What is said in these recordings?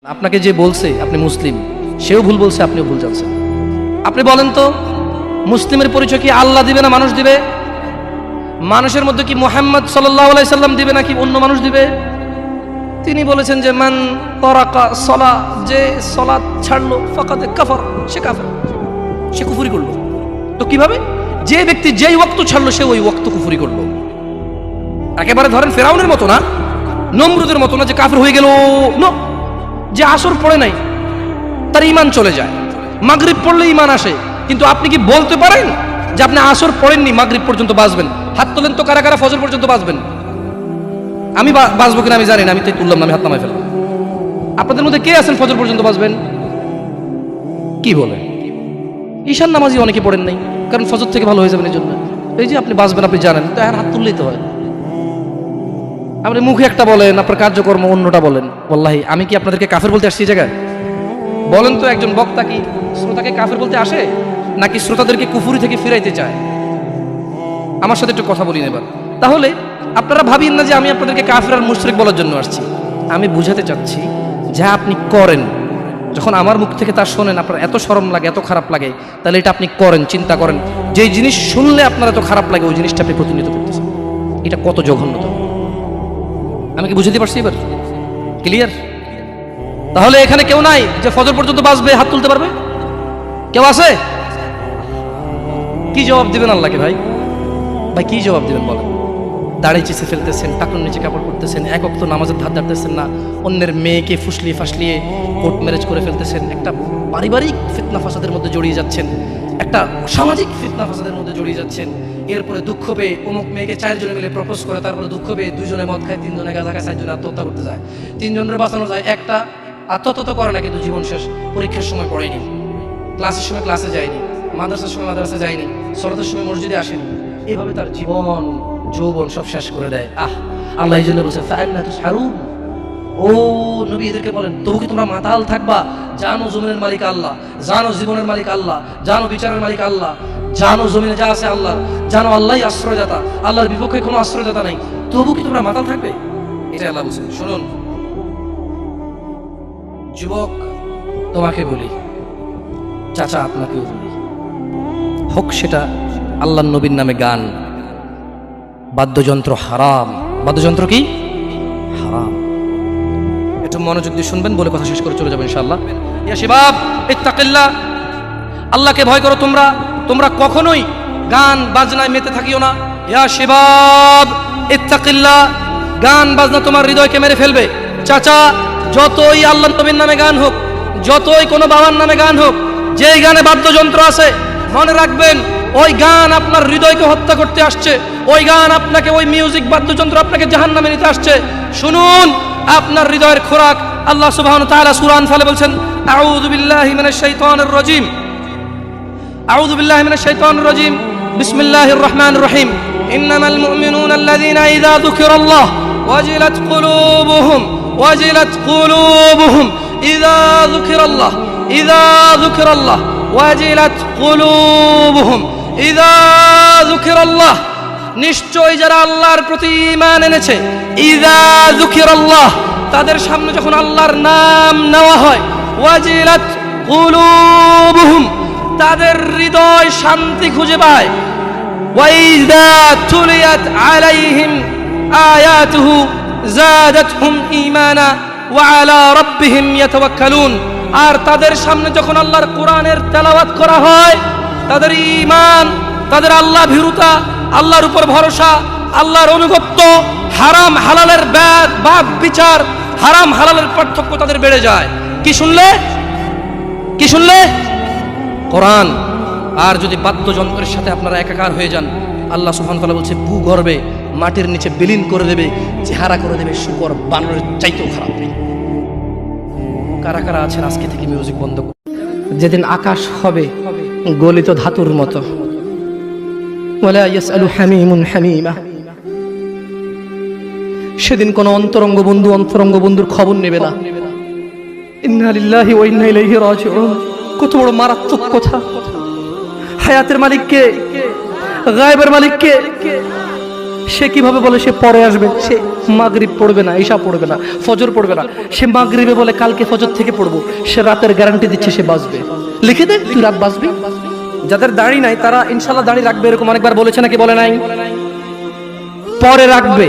আপনাকে যে বলছে আপনি মুসলিম, সেও ভুল বলছে, আপনিও ভুল জানছেন। আপনি বলেন তো, মুসলিমের পরিচয় কি আল্লাহ দিবে না মানুষ দিবে? মানুষের মধ্যে কি মুহাম্মদ সাল্লাল্লাহু আলাইহি সাল্লাম দিবে নাকি অন্য মানুষ দিবে? তিনি বলেছেন যে মান তারাকা সালাহ, যে সালাত ছাড়লো ফাকাদ কাফার, সে কাফের, সে কুফরি করলো। তো কিভাবে? যে ব্যক্তি যেই ওয়াক্ত ছাড়লো সে ওই ওয়াক্ত কুফরি করলো। একেবারে ধরেন ফেরাউনের মতো না, নমরুদের মতো না যে কাফের হয়ে গেল। যে আসর পড়ে নাই তার ঈমান চলে যায়, মাগরিব পড়লে ঈমান আসে। কিন্তু আপনি কি বলতে পারেন যে আপনি আসর পড়েননি মাগরিব পর্যন্ত বাঁচবেন? হাত তোলেন তো কারা কারা ফজর পর্যন্ত বাঁচবেন। আমি বাঁচবো কিনা আমি জানি না, আমি তাই তুললাম না, আমি হাত নামাই ফেললাম। আপনাদের মধ্যে কে আছেন ফজর পর্যন্ত বাঁচবেন? কি বলে? ঈশান নামাজি অনেকে পড়েন নাই, কারণ ফজর থেকে ভালো হয়ে যাবেন এই জন্য। এই যে আপনি বাঁচবেন আপনি জানেন, তো হাত তুললেই তো হয়। আপনি মুখে একটা বলেন, আপনার কার্যকর্ম অন্যটা বলেন। ওয়াল্লাহি আমি কি আপনাদেরকে কাফের বলতে আসছি এই জায়গায়? বলেন তো, একজন বক্তা কি শ্রোতাকে কাফের বলতে আসে, নাকি শ্রোতাদেরকে কুফুরি থেকে ফিরাইতে চায়? আমার সাথে একটু কথা বলিন এবার। তাহলে আপনারা ভাবিয়েন না যে আমি আপনাদেরকে কাফের আর মুশরিক বলার জন্য আসছি। আমি বুঝাতে চাচ্ছি যা আপনি করেন, যখন আমার মুখ থেকে তা শোনেন আপনার এত শরম লাগে, এত খারাপ লাগে, তাহলে এটা আপনি করেন, চিন্তা করেন। যেই জিনিস শুনলে আপনার এত খারাপ লাগে ওই জিনিসটা আপনি প্রতিনিয়ত করতেছেন, এটা কত জঘন্যতা। আমি কি বুঝাতে পারছি এবার? ক্লিয়ার? তাহলে এখানে কেউ নাই যে ফজর পর্যন্ত বাঁচবে, হাত তুলতে পারবে? কেউ আছে? কি জবাব দিবেন আল্লাহকে? ভাই ভাই কি জবাব দিবেন বলেন? দাড়ি চিছে ফেলতেছেন, টাকুর নিচে কাপড় পরতেছেন, এক ওয়াক্ত নামাজের ধার ধারতেছেন না, অন্যের মেয়েকে ফুসলিয়ে ফাসলিয়ে কোর্ট ম্যারেজ করে ফেলতেছেন, একটা পারিবারিক ফিতনা ফাসাদের মধ্যে জড়িয়ে যাচ্ছেন, একটা সামাজিক ফিতনা ফাসাদের মধ্যে জড়িয়ে যাচ্ছেন। এরপরে দুঃখ পেয়ে অমুক মেয়েকে 4 জনে মিলে প্রপোজ করে, তারপরে দুঃখ পেয়ে 2 জনে মদ খায়, 3 জনে গাঁজা খায়, 4 জনে আত্মহত্যা করতে যায়, 3 জনের বাঁচানো যায়, একটা আত্মহত্যা তো করে না, কিন্তু জীবন শেষ। পরীক্ষার সময় পড়েনি, ক্লাসের সময় ক্লাসে যায়নি, মাদ্রাসার সময় মাদ্রাসা যায়নি, সলাতের সময় মসজিদে আসেনি, এভাবে তার জীবন যৌবন সব শেষ করে দেয়। আল্লাহ এই জন্য বলছে ফাআন্না তুসহারুন। ও নবী এদেরকে বলেন, তবু কি তোমরা মাতাল থাকবা? জানো জমিনের মালিক আল্লাহ, জানো জীবনের মালিক আল্লাহ, জানো বিচারের মালিক আল্লাহ, জানো জমিনে যা আছে আল্লাহ, জানো আল্লাহই আশ্রয়দাতা, আল্লাহর বিপক্ষে কোনো আশ্রয়দাতা নাই, তবু কি তোমরা মাতাল থাকবে? এটা আল্লাহ বলছেন। শুনুন যুবক, তোমাকে বলি, চাচা আপনাকেও বলি, হোক সেটা আল্লাহর নবীর নামে গান, বাদ্যযন্ত্র হারাম। বাদ্যযন্ত্র কি হারাম? একটু মনোযোগ দিয়ে শুনবেন, বলে কথা শেষ করে চলে যাবেন ইনশাআল্লাহ। ইয়া শিবাব ইত্তাকিল্লাহ, আল্লাহকে ভয় করো। তোমরা কখনোই গান বাজনায় মেতে থাকিও না। ইয়া শিবাব ইত্তাকিল্লাহ, গান বাজনা তোমার হৃদয়কে মেরে ফেলবে। চাচা, যতই আল্লাহর নবীর নামে গান হোক, যতই কোনো বাবার নামে গান হোক, যেই গানে বাদ্যযন্ত্র আছে, মনে রাখবেন ওই গান আপনার হৃদয়কে হত্যা করতে আসছে। ওই গান আপনাকে, ওই মিউজিক বাদ্যযন্ত্র আপনাকে জাহান্নামে নিতে আসছে। শুনুন, আপনার হৃদয়ের খোরাক আল্লাহ সুবহানাহু ওয়া তাআলা সূরা আনফালে বলছেন, আউযু বিল্লাহি মিনাশ শাইতানির রাজীম, আউযু বিল্লাহি মিনাশ শাইতানির রাজীম, বিসমিল্লাহির রহমানির রহিম। ইন্নামাল মুমিনুনা আল্লাযীনা ইযা যুকিরাল্লাহ ওয়াজিলাত কুলুবুহুম, ওয়াজিলাত কুলুবুহুম ইযা যুকিরাল্লাহ, ইযা যুকিরাল্লাহ ওয়াজিলাত কুলুবুহুম ইযা যুকিরাল্লাহ। নিশ্চয় যারা আল্লাহর প্রতি ঈমান এনেছে, ইযা যুকিরাল্লাহ, তাদের সামনে যখন আল্লাহর নাম নেওয়া হয়, ওয়াজিলাত কুলুবুহুম, তাদের হৃদয় শান্তি খুঁজে পায়। ওয়াইযা তুলিয়াত আলাইহিম আয়াতুহু যাদাতহুম ঈমানা ওয়া আলা রাব্বিহিম ইয়াতাওয়াক্কালুন। আর তাদের সামনে যখন আল্লাহর কোরআনের তেলাওয়াত করা হয়, তাদের ঈমান, তাদের আল্লাহ ভীরুতা, আল্লাহর উপর ভরসা, আল্লাহর অনুগত্য, হারাম হালালের বাদ বিচার, হারাম হালালের পার্থক্য তাদের বেড়ে যায়। কি শুনলে? কোরআন। আর যদি বাদ্যযন্ত্রের সাথে আপনারা একাকার হয়ে যান, আল্লাহ সুবহানাহু ওয়া তাআলা বলছে ভূগর্ভে মাটির নিচে বিলীন করে দেবে, চেহারা করে দেবে শুকর বানরের চাইতেও খারাপ। কারা কারা আছেন আজকে থেকে মিউজিক বন্ধ করে? যেদিন আকাশ হবে গলিত ধাতুর মতো, ওয়ালা ইয়াসআলু হামিমুন হামিমা, সেদিন কোন অন্তরঙ্গ বন্ধুর খবর নেবে না। ইন্না লিল্লাহি ওয়া ইন্না ইলাইহি রাজিউন। কত বড় মারাত্মক কথা! হায়াতের মালিক কে? গায়েবের মালিক কে? সে কিভাবে বলে সে পরে আসবে, সে মাগরিব পড়বে না, ঈশা পড়বে না, ফজর পড়বে না, সে মাগরিবে বলে কালকে ফজর থেকে পড়বো, সে রাতের গ্যারান্টি দিচ্ছে সে বাঁচবে। লিখে দে তুই রাত বাঁচবি। যাদের দাড়ি নাই তারা ইনশাল্লাহ দাড়ি রাখবে, এরকম অনেকবার বলেছে নাকি বলে নাই? পরে রাখবে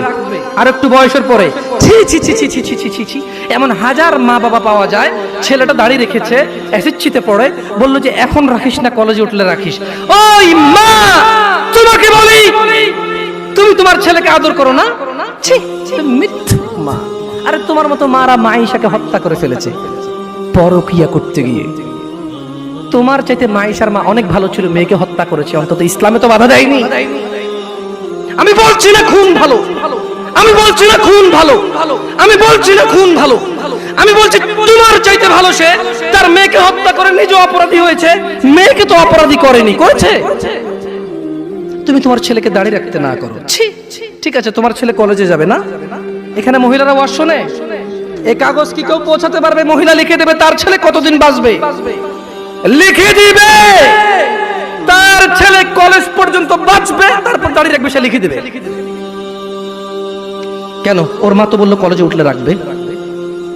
আর একটু বয়সের পরে। ছি ছি ছি ছি ছি ছি ছি ছি ছি, এমন হাজার মা বাবা পাওয়া যায়, ছেলেটা দাড়ি রেখেছে, এসএসসিতে পড়ে, বললো যে এখন রাখিস না, কলেজে উঠলে রাখিস। ওই মা, তোমাকে বলি তুমি তোমার ছেলেকে আদর করো না? ছি, মিথ্যুক মা। আরে তোমার মতো মারা মাইশাকে হত্যা করে ফেলেছে পরকিয়া করতে গিয়ে। তোমার চাইতে মাইশার মা অনেক ভালো ছিল, মেয়েকে হত্যা করেছে, অন্তত ইসলামে তো বাধা দেয়নি। আমি বলছি না খুন ভালো, আমি বলছি না খুন ভালো, আমি বলছি না খুন ভালো, আমি বলছি তোমার চাইতে ভালো সে তার মেয়েকে হত্যা করে নিজে অপরাধী হয়েছে, মেয়েকে তো অপরাধী করেনি, করেছে। তুমি তোমার ছেলেকে দাঁড়িয়ে রাখতে না করো। ঠিক আছে, তোমার ছেলে কলেজে যাবে না, এখানে মহিলারা ওয়াজ শোনে, এই কাগজ কি কেউ পৌঁছাতে পারবে? মহিলা লিখে দেবে তার ছেলে কতদিন বাঁচবে, লিখে দিবে তার ছেলে কলেজ পর্যন্ত বাঁচবে, তারপর দাঁড়িয়ে রাখবে, সে লিখে দেবে। কেন? ওর মা তো বললো কলেজে উঠলে রাখবে।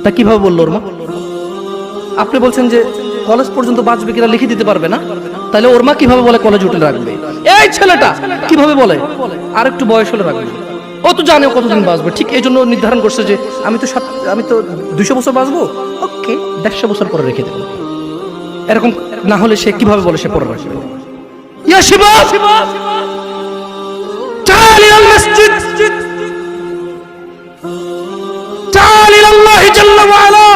তা কিভাবে বললো ওর মা? আপনি বলছেন যে কলেজ পর্যন্ত বাঁচবে কিনা লিখে দিতে পারবে না, তাহলে ওর মা কিভাবে বলে কলেজ উঠলে রাখবে? এই ছেলেটা কিভাবে বলে আর একটু বয়স হলে রাখবে? ও তো জানে ও কতদিন বাঁচবে, ঠিক এই জন্য নির্ধারণ করছে যে আমি তো 200 বছর বাঁচবো, ওকে 150 বছর পরে রেখে দেবো। এরকম না হলে সে কিভাবে বলে সে পরে রাখবে? ইয়া শিবাব, تعال إلى المسجد، تعال إلى الله جل وعلا।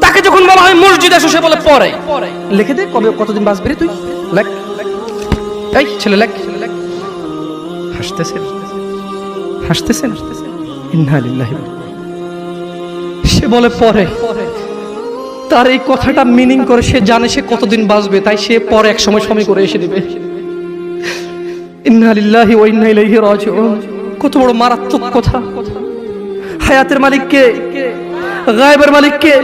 তাকে যখন বলা হয় মসজিদে এসো, সে বলে পরে। লিখে দে কবে কতদিন বাঁচবি রে তুই, লেখ। এই ছেলে লেখ। হাসতেছেন, হাসতেছেন, ইন্না লিল্লাহি। সে বলে পরে। তার এই কথাটা মিনিং করে সে জানে সে কতদিন বাঁচবে, তাই সে পরে এক সময় সময় করে এসে দিবে। ইন্না লিল্লাহি ওয়া ইন্না ইলাইহি রাজিউন। কত বড় মারাত্মক কথা। হায়াতের মালিক কে? গায়েবের মালিক কে?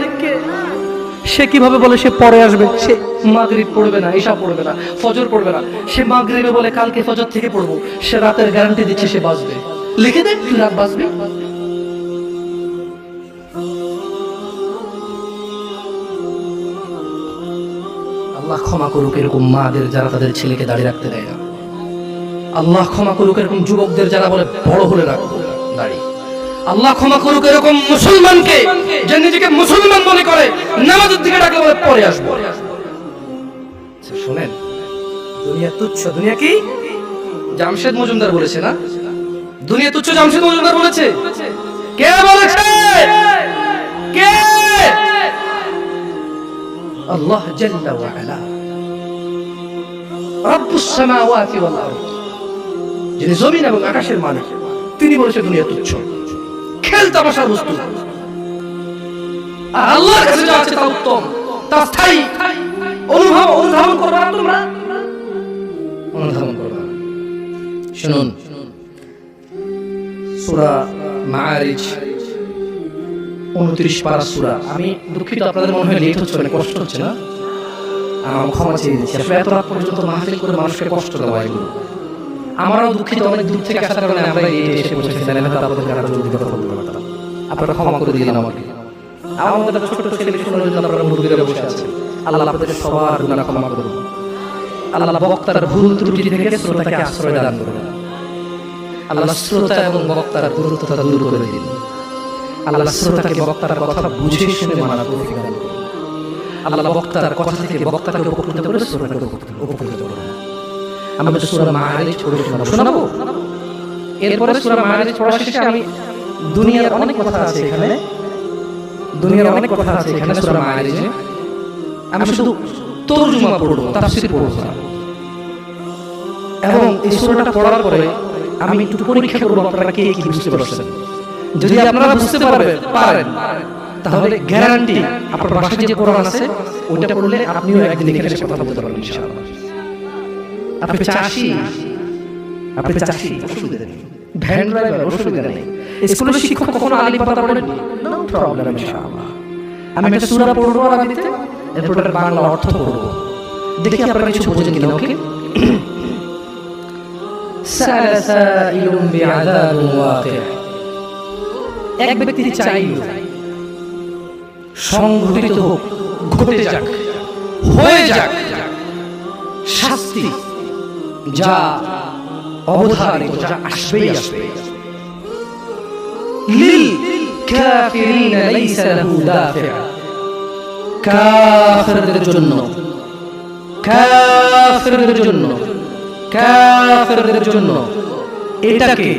সে কিভাবে বলে সে পরে আসবে, সে মাগরিব পড়বে না, ঈশা পড়বে না, ফজর পড়বে না, সে মাগরিবে বলে কালকে ফজর থেকে পড়বো, সে রাতের গ্যারান্টি দিচ্ছে সে বাঁচবে। লিখে দে তুই রাত বাঁচবি। আল্লাহ ক্ষমা করুক এরকম মাদের যারা তাদের ছেলেকে দাঁড়িয়ে রাখতে দেয় না। আল্লাহ ক্ষমা করুক এরকম যুবকদের যারা বলে বড় হলে রাখবো দাড়ি। আল্লাহ ক্ষমা করুক এরকম মুসলমানকে যে নিজেকে মুসলমান মনে করে নামাজের দিকে ডাকলে বলে পরে আসবো। শুনেন, দুনিয়া তুচ্ছ। দুনিয়া কি? জামশেদ মজুমদার বলেছে না, দুনিয়া তুচ্ছ। জামশেদ মজুমদার বলেছে? কে বলেছে? কে? আল্লাহ জাল্লা ওয়া আলা, রব্বুস সামাওয়াতি ওয়াল আরদ, যিনি জমিন এবং আকাশের মালিক, তিনি বলেছে দুনিয়া তুচ্ছ, খেল তামাশার বস্তু। আর আল্লাহর কাছে যা আছে তা উত্তম, তা স্থায়ী। অনুধাবন করবে না তোমরা, অনুধাবন করবে না। শুনুন, সূরা মাআরিজ 29 পারা সূরা। আমি দুঃখিত, আপনাদের মনে হয় লেট হচ্ছে না, কষ্ট হচ্ছে না, আমার ক্ষমা চেয়ে দিচ্ছি। আসলে এত রাত পর্যন্ত মাহফিল করে মানুষকে কষ্ট দেওয়া এগুলো। আমারও দুঃখিত, অনেক দূর থেকে আসার কারণে আমরা এসে পৌঁছেছি, নাহলে হয়তো আপনাদের কাছে জলদি কথা বলতে পারতাম। আপনারা ক্ষমা করে দিলেন আমাকে। আমাদের ছোট ছেলে শোনার জন্য আপনারা মুরগিরা বসে আছেন। আল্লাহ আপনাদের সবার গুনাহ ক্ষমা করুন। আল্লাহ বক্তার ভুল ত্রুটি থেকে শ্রোতাকে আশ্রয় দান করুন। আল্লাহ শ্রোতা এবং বক্তার দূরত্বতা দূর করে দিন। আল্লাহ শ্রোতাকে বক্তার কথা বুঝে শুনে মানার তৌফিক দান করুন। আল্লাহ বক্তার কথা থেকে বক্তাকে উপকৃত করে শ্রোতাকে উপকৃত করুন। আমরা সূরা মাআরিজ পড়ে শোনাবো। এরপরে সূরা মাআরিজ পড়া শেষে আমি দুনিয়ার অনেক কথা আছে এখানে, দুনিয়ার অনেক কথা আছে এখানে সূরা মাআরিজে। আমি শুধু তরজমা পড়ব, তাফসীর পড়ব না। এবং এই সূরাটা পড়ার পরে আমি একটু পরীক্ষা করব আপনারা কে কি বুঝতে পারছেন। যদি আপনারা বুঝতে পারেন তাহলে গ্যারান্টি আপনার বাসায় যে কোরআন আছে ওটা পড়লে আপনিও একদিন এখানে এসে কথা বলতে পারবেন ইনশাআল্লাহ। আপনি চাষি, অসুবিধা নেই, ভ্যান ড্রাইভার, অসুবিধা নেই, স্কুলের শিক্ষক কখনো আলিম পাতা পড়েন, নো প্রবলেম ইনশাআল্লাহ। আমি একটা সূরা পড়ব আরবিতে, এরপর এর বাংলা অর্থ পড়ব, দেখি আপনারা কিছু বোঝেন কিনা। ওকে? সাআলা সাইলুম বিআযাবিন ওয়াকি'। এক ব্যক্তি চাইল সংঘটিত হোক, ঘটে যাক, হয়ে যাক শাস্তি, যা অবধারিত, যা আসবেই আসবে। লিল কাফিরিন লাইসা লাহু দাফি', কাফিরদের জন্য, কাফিরদের জন্য, কাফিরদের জন্য এটাকে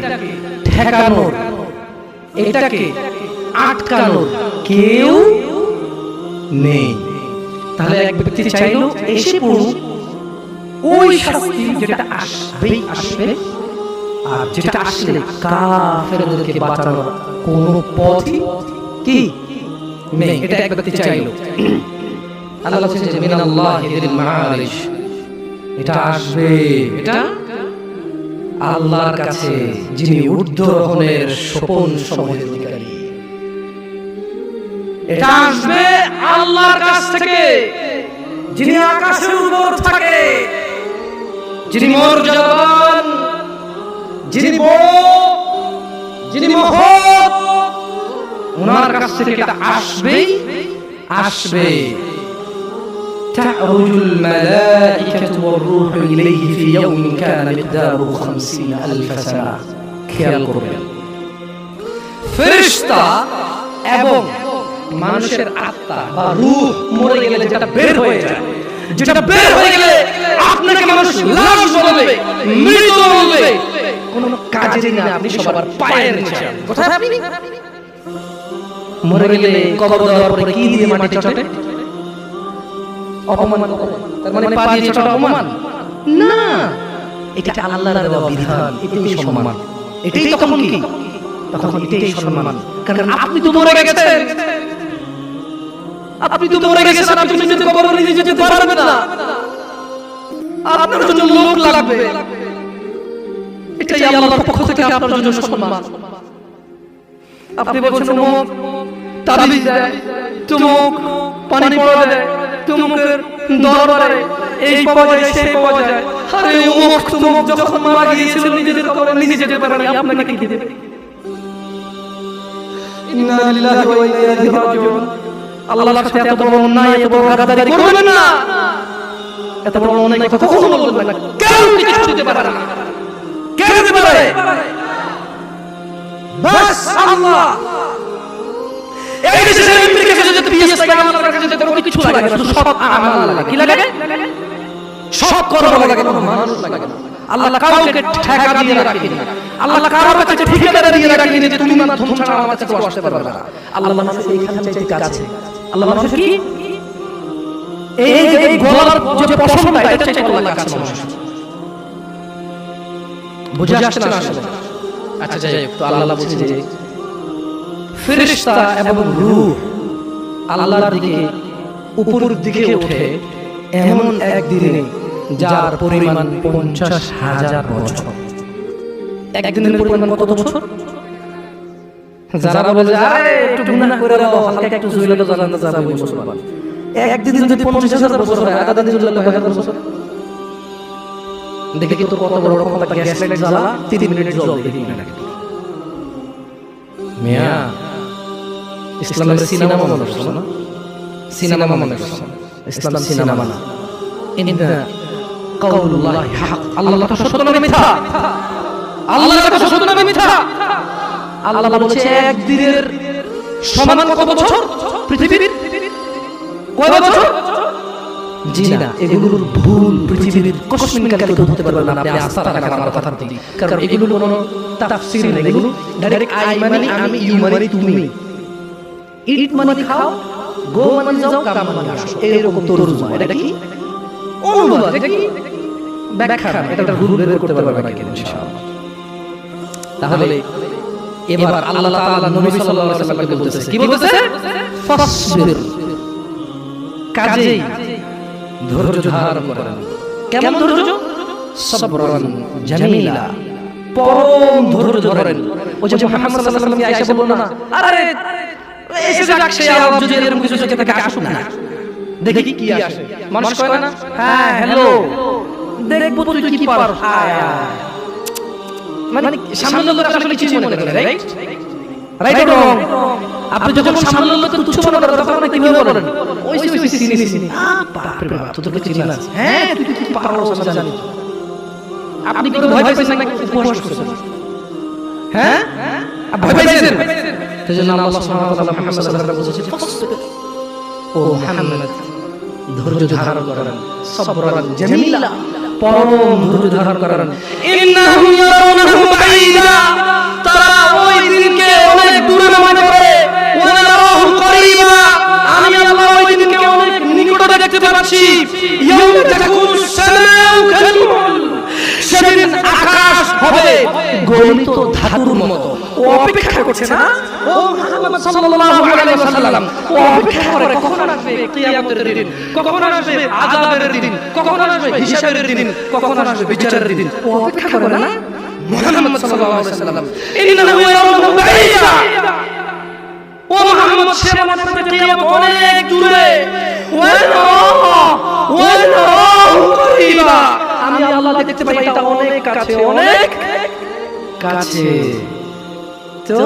ঠেকানোর, এটাকে আটকানোর কেউ নেই। তাহলে এক ব্যক্তি চাইলো এসে পড়ুক ওই শাস্তি যেটা আসবেই আসবে, আর যেটা আসলে কাফেরদেরকে বাঁচানোর কোনো পথই কি নেই। এটা এক ব্যক্তি চাইলো। আল্লাহ বলেছেন যে মিনাল্লাহি যিল মাআরিশ, এটা আসবে, এটা আল্লাহর কাছে যিনি ঊর্ধ্বরোহণের সোপন সমূহের অধিকারী। এটা আসবে আল্লাহর কাছ থেকে, যিনি আকাশের উপর থাকে, যিনি মর্যাদাবান, যিনি বড়, যিনি মহৎ, ওনার কাছ থেকে এটা আসবেই আসবে। تعرج الملائكة والروح إليه في يوم كان مقداره 50,000 سنة। খেয়াল করবেন, ফেরেশতা এবং মানুষের আত্মা বা রূহ মরে গেলে যেটা বের হয়ে যায়, যেটা বের হয়ে গেলে আপনাকে মানুষ লাশ বলবে, মৃত বলবে, কোনো কাজেরই না, আপনি সবার পায়ের নিচে। কোথায় আপনি? মরে গেলে কবর দেওয়ার পরে কি দিয়ে মাটিতে চটে? অপমান করে। তার মানে পা দিয়ে চটা অপমান না, এটা আল্লাহর দেওয়া বিধান, এটাই সম্মান। এটাই তখন কি? তখন এটাই সম্মান। কারণ আপনি তো মরে গেছেন, আপনি তো মরে গেছেন, আপনি নিজে কবর নিজে যেতে পারবেন না, আপনার জন্য লোক লাগবে। এটাই আল্লাহর পক্ষ থেকে আপনার জন্য সম্মান। আপনি বলছেন অমুক তাবিজ দেয়, তমুক পানি পড়া দেয়, তমুকের দরবারে এই পাওয়া যায়, সেই পাওয়া যায়। আরে অমুক তমুক যখন মারা গিয়েছিল নিজেদের কবরে নিজে যেতে পারে না, আপনাকে কি দেবে? ইন্না লিল্লাহি ওয়া ইন্না ইলাইহি রাজিউন। আল্লাহর সাথে এত বড় অন্যায়, এত বড় গাদ্দারি করবেন না, এত বড় অন্যায় কথা কখনো বলবেন না। কেউ কিছু দিতে পারে না, কেউ দিতে পারে বাস আল্লাহ। এই দেশের আমেরিকা কাছে যেতে পিএস লাগে, আল্লাহর কাছে যেতে কোনো কিছু লাগে না, শুধু সব আমাল লাগে। কি লাগে? সব কর্ম লাগে, কোনো মানুষ লাগে না। আল্লাহ কাউকে ঠেকা দিয়ে রাখেন না, আল্লাহ কারোর কাছে ঠিকাদার দিয়ে রাখেন যে তুমি মাধ্যম ছাড়া আমার কাছে আসতে পারবে না। আল্লাহ মানুষের এইখানে চাইতে কাছে, আল্লাহ মানুষের কি এই গলার যে পশমটা, এটা চাইতে আল্লাহর কাছে মানুষ। বুঝে আসছে না আসলে? আচ্ছা যাই হোক, তো আল্লাহ বলছে যে ফেরেশতা এবং রূহ আল্লাহর দিকে উপরের দিকে ওঠে এমন একদিনে যার পরিমাণ 50,000 বছর। একদিনের পরিমাণ কত বছর? যারা বলে আরে একটু গুনাহ করে দাও, হালকা একটু জুইলে দাও, জান্নাতে যাবে মুসলমান। একদিন যদি 50,000 বছর হয়, আধা দিন যদি 1,000 বছর, দেখে কিন্তু কত বড় রকম একটা গ্যাস লাইট জ্বালা 3 মিনিট জ্বলবে। দেখি না মিয়া, ইসলামের সিনেমা মনে করছো না? সিনেমা মনে করছো? ইসলাম সিনেমা না। ইন্না কাউলুল্লাহি হক, আল্লাহ কথা সত্য না মিথ্যা? আল্লাহর কথা সত্য না মিথ্যা? আল্লাহ বলেছে একদিনের সমান কত বছর পৃথিবীর? কয় বছর? জি না, এগুলোর ভুল পৃথিবীর কসমিন কালে তো হতে পারবে না। আপনি আস্থা রাখেন আমার কথার প্রতি, কারণ এগুলো কোনো তাফসীর নেই, এগুলো ডাইরেক্ট আই মানে আমি, ইউ মানে তুমি, ইট মানে খাও, গো মানে যাও, কাম মানে আসো, এরকম তরজমা। এটা কি অনুবাদ, এটা কি ব্যাখ্যা, এটা ভুল বের করতে পারবে না কেন ইনশাআল্লাহ। তাহলে এবার আল্লাহ তাআলা নবী সাল্লাল্লাহু আলাইহি ওয়াসাল্লামকে বলতেছে, কি বলতেছে? ফাসবির, কাজেই ধৈর্য ধারণ করেন। কেমন ধৈর্য? সবরান জামিলা, পরম ধৈর্য ধরেন। ওই যে মুহাম্মদ সাল্লাল্লাহু আলাইহি ওয়াসাল্লাম কি আয়েশা বলল না, আরে এসে যাক সে আরব যদি এরকম কিছু চোখে থেকে আসুক না, দেখি কি আসে। মানুষ কয় না, হ্যাঁ হ্যালো, দেখবো তুই কি পারো। মানে সামান্য লোক আসলে কিছু মনে করে, রাইট রাইট অর রং? আপনি যখন সামান্য লোককে তুচ্ছ মনে করেন তখন আপনি কিভাবে বলেন? ওই চিনি বাপ রে বাপ, তোকে চিনি না, হ্যাঁ তুই কি পারো না জানি। আপনি কি ভয় পাইছেন নাকি উপহাস করছেন? হ্যাঁ ভয় পাইছেন? সেজন্য আল্লাহ সুবহানাহু ওয়া তাআলা মুহাম্মদ সাল্লাল্লাহু আলাইহি ওয়াসাল্লাম বলেছেন, ও মুহাম্মদ ধৈর্য ধারণ করেন, সবরান জামিলা, পরম ধৈর্য ধারণ করেন। ইন্নাহুম ইয়ারাউনাহু বাঈদা, তারা ওই দিনকে অনেক দূরে মনে করে, ওয়া নারাহু করিবা, আমি আল্লাহ ওই দিনকে অনেক নিকটে দেখতে পাচ্ছি। ইয়াউমা তাকুনু সামাউ কালমুল, সেদিন আকাশ হবে গলিত ধাতুর মতো। ও অপেক্ষা করছে না, ও মুহাম্মদ সাল্লাল্লাহু আলাইহি ওয়াসাল্লাম, ও অপেক্ষা করে কখন আসবে কিয়ামতের দিন, কখন আসবে আযাবের দিন, কখন আসবে হিসাবের দিন, কখন আসবে বিচারের দিন। ও অপেক্ষা করে না মুহাম্মদ সাল্লাল্লাহু আলাইহি ওয়াসাল্লাম। ইন্নাহু ইয়ারাউনাহু বাঈদা, ও মুহাম্মদ সে মনে করে কিয়ামত অনেক দূরে। ওয়া নারাহু করিবা, আমি আল্লাহ দেখতে পাই এটা অনেক কাছে, অনেক কাছে। তো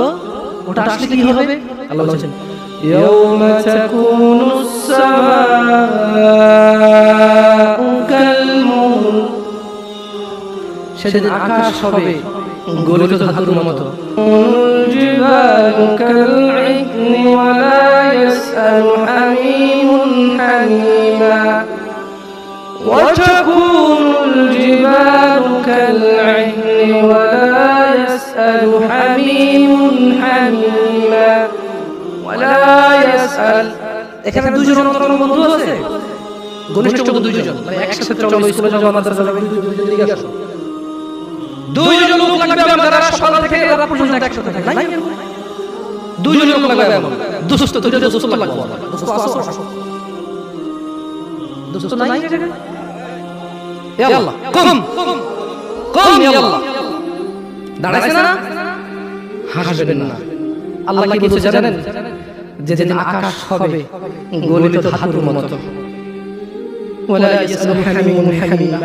ওটা আসলে কি হবে? আল্লাহ বলেন, ইয়াউমা তাকুনুস সামাউ কালমুল, সেদিন আকাশ হবে গলিত ধাতুর মতো। জিবালু কালইকনি ওয়া লা ইয়াসআলু হামীমুন হামীমা, وتكون الجبال كالعهن ولا يسأل حميم حميما ولا يسأل। এখানে দুইজন অন্তরঙ্গ বন্ধু আছে, ঘনিষ্ঠ দুইজন, মানে একসাথে চলো স্কুলে যাও, মাদ্রাসা যাও, দুইজন দিকে আসো। দুইজন লোক লাগবে আমার, যারা সকাল থেকে রাত পর্যন্ত একসাথে থাকে, নাই দুইজন লোক লাগবে আমার, দোস্ত দুইজন দোস্ত লাগবে, দোস্ত আসো, দোস্ত নাই জায়গা। ইয়া আল্লাহ কম ইয়া আল্লাহ, দাঁড়াইছে না, হাসবেন না। আল্লাহ কি বলছে জানেন? যেদিন আকাশ হবে গলিত ধাতুর মতো, ওয়ালা ইয়াসআলু হামীমুন হামীমা,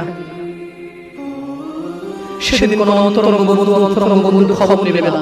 সেদিন কোন অন্তরঙ্গ বন্ধু খবর নেবে না।